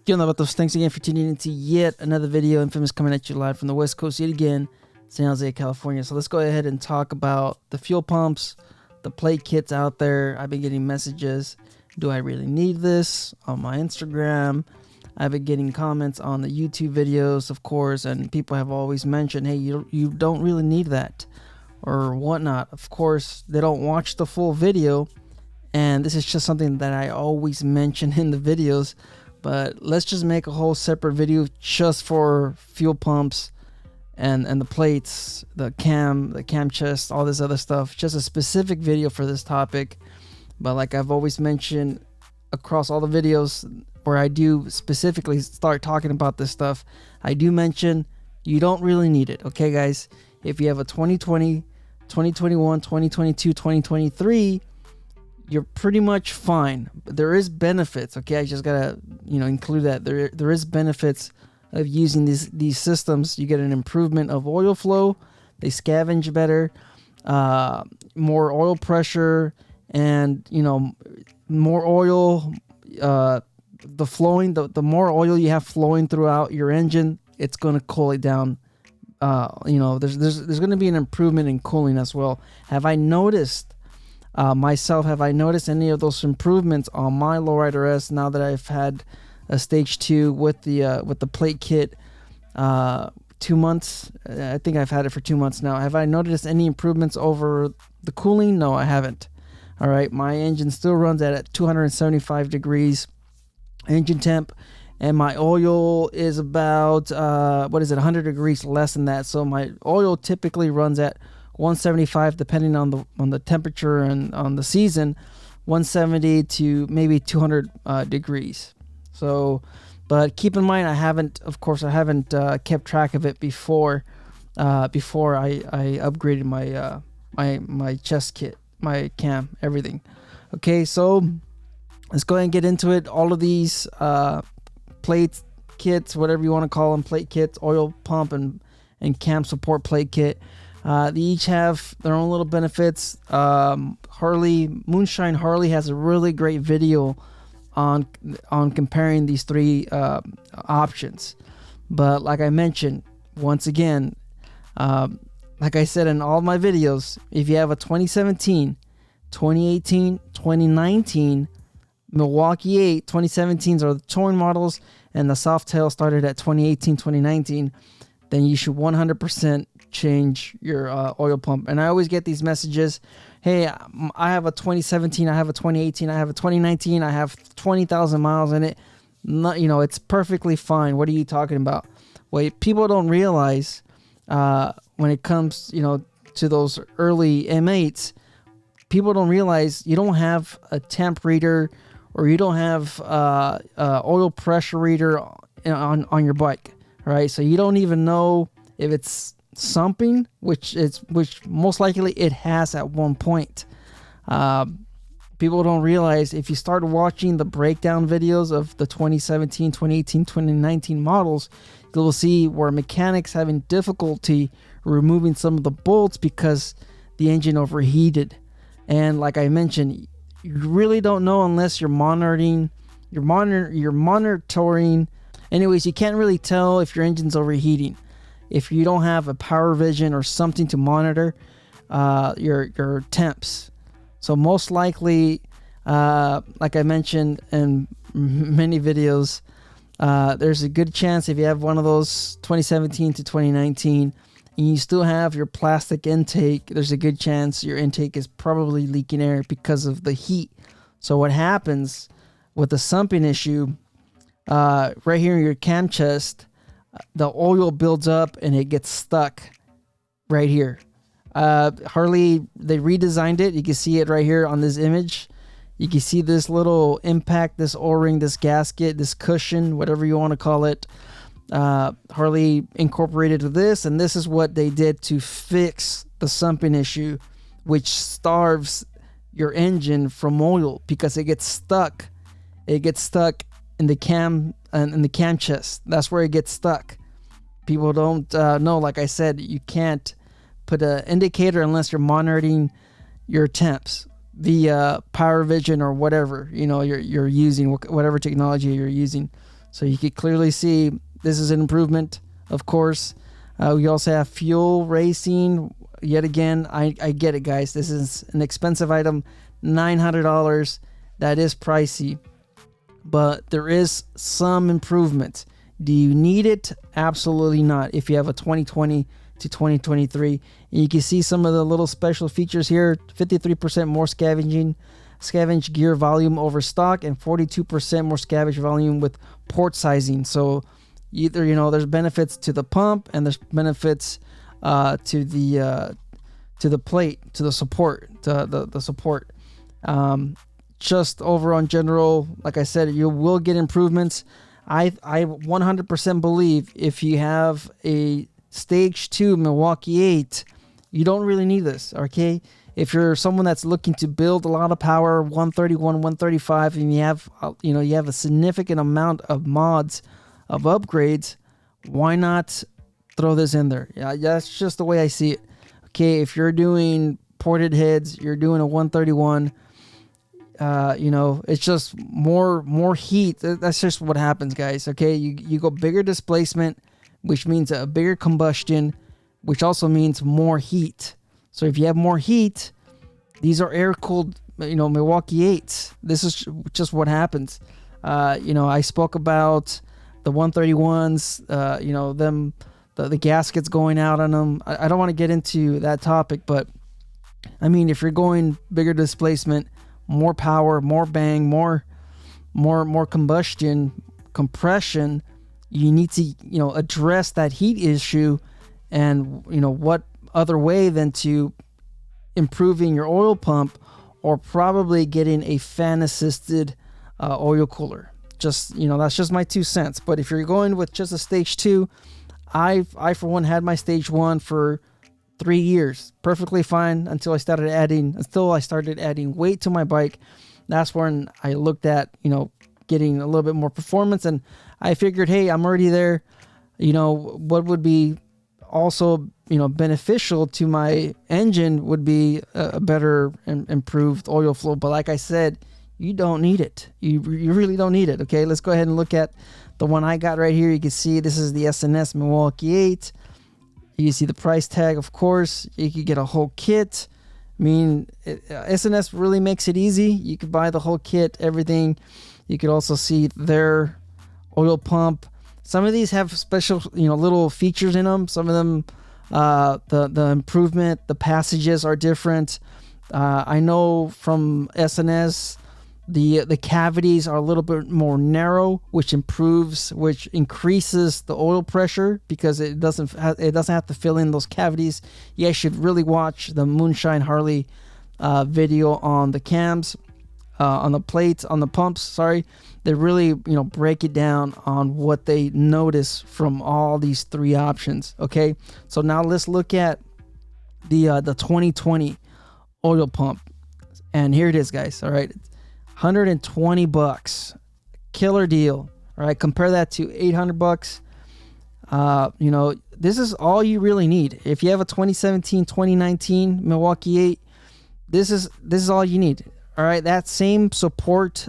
Getting about those. Thanks again for tuning into yet another video. Infamous coming at you live from the West Coast yet again, San Jose, California. So let's go ahead and talk about the fuel pumps, the plate kits out there. I've been getting messages. Do I really need this? On my Instagram. I've been getting comments on the YouTube videos, of course, and people have always mentioned, hey, you don't really need that or whatnot. Of course, they don't watch the full video, and this is just something that I always mention in the videos. But let's just make a whole separate video just for fuel pumps and the plates, the cam chest, all this other stuff. Just a specific video for this topic. But like I've always mentioned across all the videos where I do specifically start talking about this stuff, I do mention you don't really need it. Okay, guys? If you have a 2020, 2021, 2022, 2023, you're pretty much fine. But there is benefits, okay? I just gotta, include that. There is benefits of using these systems. You get an improvement of oil flow. They scavenge better, more oil pressure, and more oil. The more oil you have flowing throughout your engine, it's gonna cool it down. There's gonna be an improvement in cooling as well. Have I noticed any of those improvements on my Lowrider S now that I've had a stage 2 with the plate kit? 2 months. I think I've had it for 2 months now. Have I noticed any improvements over the cooling? No, I haven't. All right, my engine still runs at 275 degrees engine temp, and my oil is about 100 degrees less than that. So my oil typically runs at 175, depending on the temperature and on the season, 170 to maybe 200 degrees. So, but keep in mind, I haven't kept track of it before I upgraded my chest kit, my cam, everything. Okay, so let's go ahead and get into it. All of these plate kits, whatever you want to call them, plate kits, oil pump and cam support plate kit. They each have their own little benefits. Moonshine Harley has a really great video on comparing these three options. But like I mentioned, once again, like I said in all my videos, if you have a 2017, 2018, 2019 Milwaukee 8, 2017s are the touring models, and the Softail started at 2018, 2019, then you should 100% change your oil pump. And I always get these messages, hey, I have a 2017, I have a 2018, I have a 2019, I have 20,000 miles in it. It's perfectly fine. What are you talking about? Well, people don't realize when it comes, to those early M8s, people don't realize you don't have a temp reader or you don't have oil pressure reader on your bike, right? So you don't even know if it's sumping, which most likely it has at one point. People don't realize, if you start watching the breakdown videos of the 2017, 2018, 2019 models, you'll see where mechanics having difficulty removing some of the bolts because the engine overheated. And like I mentioned, you really don't know unless you're monitoring. Anyways, you can't really tell if your engine's overheating if you don't have a power vision or something to monitor your temps. So most likely, like I mentioned in many videos, there's a good chance if you have one of those 2017 to 2019 and you still have your plastic intake, there's a good chance your intake is probably leaking air because of the heat. So what happens with the sumping issue, right here in your cam chest, the oil builds up and it gets stuck right here. Harley, they redesigned it. You can see it right here on this image. You can see this little impact, this O-ring, this gasket, this cushion, whatever you want to call it. Harley incorporated this, and this is what they did to fix the sumping issue, which starves your engine from oil because it gets stuck. It gets stuck in the cam and in the cam chest. That's where it gets stuck. People don't know. Like I said, you can't put an indicator unless you're monitoring your temps via power vision or whatever you're using, whatever technology you're using. So you can clearly see this is an improvement, of course. We also have fuel racing. Yet again, I get it, guys. This is an expensive item, $900. That is pricey, but there is some improvement. Do you need it? Absolutely not. If you have a 2020 to 2023, and you can see some of the little special features here: 53% more scavenge gear volume over stock, and 42% more scavenge volume with port sizing. So either, you know, there's benefits to the pump, and there's benefits to the plate, to the support, the support. Just over on general, like I said, you will get improvements. I 100% believe if you have a Stage 2 Milwaukee 8, you don't really need this, okay? If you're someone that's looking to build a lot of power, 131, 135, and you have a significant amount of mods, of upgrades, why not throw this in there? Yeah, that's just the way I see it. Okay, if you're doing ported heads, you're doing a 131, it's just more heat. That's just what happens, guys. Okay, you go bigger displacement, which means a bigger combustion, which also means more heat. So if you have more heat, these are air-cooled, Milwaukee 8s. This is just what happens. I spoke about the 131s, the gaskets going out on them. I don't want to get into that topic, but I mean, if you're going bigger displacement, more power, more bang, more combustion, compression, you need to, address that heat issue. And, what other way than to improving your oil pump, or probably getting a fan-assisted oil cooler. Just, that's just my 2 cents. But if you're going with just a Stage 2, I for one had my Stage 1 for 3 years, perfectly fine, until I started adding weight to my bike. That's when I looked at, getting a little bit more performance, and I figured, hey, I'm already there. What would be also, beneficial to my engine would be a better and improved oil flow. But like I said, you don't need it. You really don't need it. Okay, let's go ahead and look at the one I got right here. You can see this is the S&S Milwaukee 8. You can see the price tag, of course. You could get a whole kit. I mean, S&S really makes it easy. You could buy the whole kit, everything. You could also see their oil pump. Some of these have special, little features in them. Some of them, the improvement, the passages are different. I know from S&S, the cavities are a little bit more narrow, which increases the oil pressure because it doesn't have to fill in those cavities. You guys should really watch the Moonshine Harley video on the cams, on the plates, on the pumps. Sorry, they really break it down on what they notice from all these 3 options. Okay, so now let's look at the 2020 oil pump, and here it is, guys. All right. $120, killer deal. All right, compare that to $800. This is all you really need. If you have a 2017, 2019 Milwaukee 8, this is all you need. All right, that same support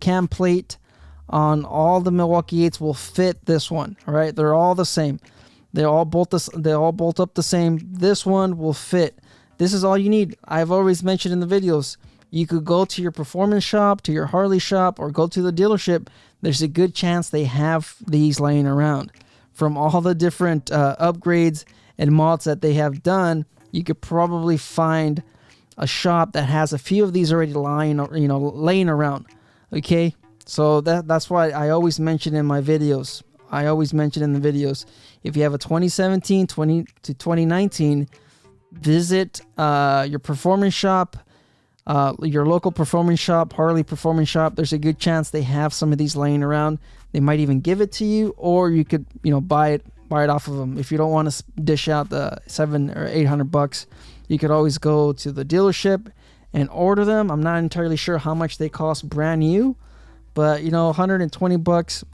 cam plate on all the Milwaukee 8s will fit this one. All right, they're all the same. They all bolt up the same. This one will fit. This is all you need. I've always mentioned in the videos, you could go to your performance shop, to your Harley shop, or go to the dealership. There's a good chance they have these laying around. From all the different upgrades and mods that they have done, you could probably find a shop that has a few of these already laying around. Okay, so that's why I always mention in my videos. If you have a 2017 to 2019, visit your performance shop. Your local performance shop, Harley performance shop. There's a good chance they have some of these laying around. They might even give it to you, or you could, buy it off of them. If you don't want to dish out the $700 or $800, you could always go to the dealership and order them. I'm not entirely sure how much they cost brand new, but $120,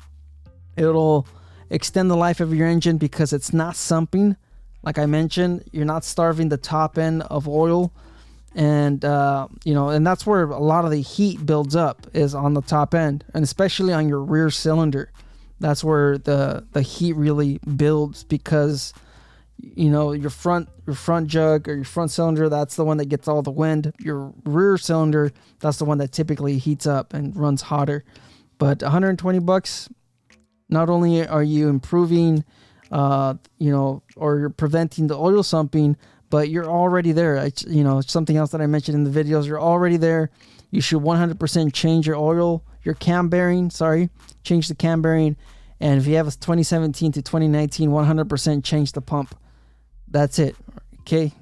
it'll extend the life of your engine because it's not sumping. Like I mentioned, you're not starving the top end of oil. And and that's where a lot of the heat builds up, is on the top end, and especially on your rear cylinder. That's where the heat really builds, because you know your front jug or your front cylinder, that's the one that gets all the wind. Your rear cylinder, that's the one that typically heats up and runs hotter. But $120, not only are you improving, you know, or you're preventing the oil sumping, but you're already there. It's, you know, something else that I mentioned in the videos, you're already there. You should 100% change your oil, your cam bearing, change the cam bearing. And if you have a 2017 to 2019, 100% change the pump. That's it. Okay.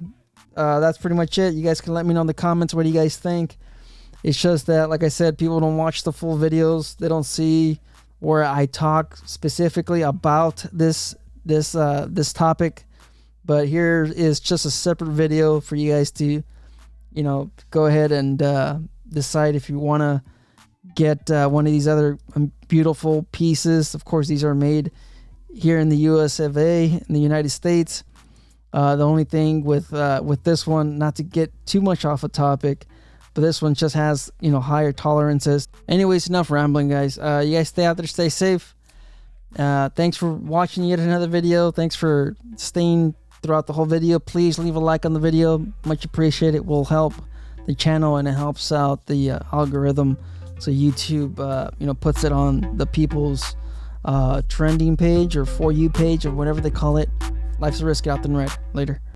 That's pretty much it. You guys can let me know in the comments what do you guys think. It's just that, like I said, people don't watch the full videos. They don't see where I talk specifically about this topic. But here is just a separate video for you guys to, you know, go ahead and decide if you want to get one of these other beautiful pieces. Of course, these are made here in the US of A, in the United States. The only thing with this one, not to get too much off a topic, but this one just has, you know, higher tolerances. Anyways, enough rambling, guys. You guys stay out there, stay safe. Thanks for watching yet another video. Thanks for staying throughout the whole video. Please leave a like on the video. Much appreciated. It will help the channel, and it helps out the algorithm. So YouTube, you know, puts it on the people's trending page or For You page or whatever they call it. Life's a risk. Out then red. Later.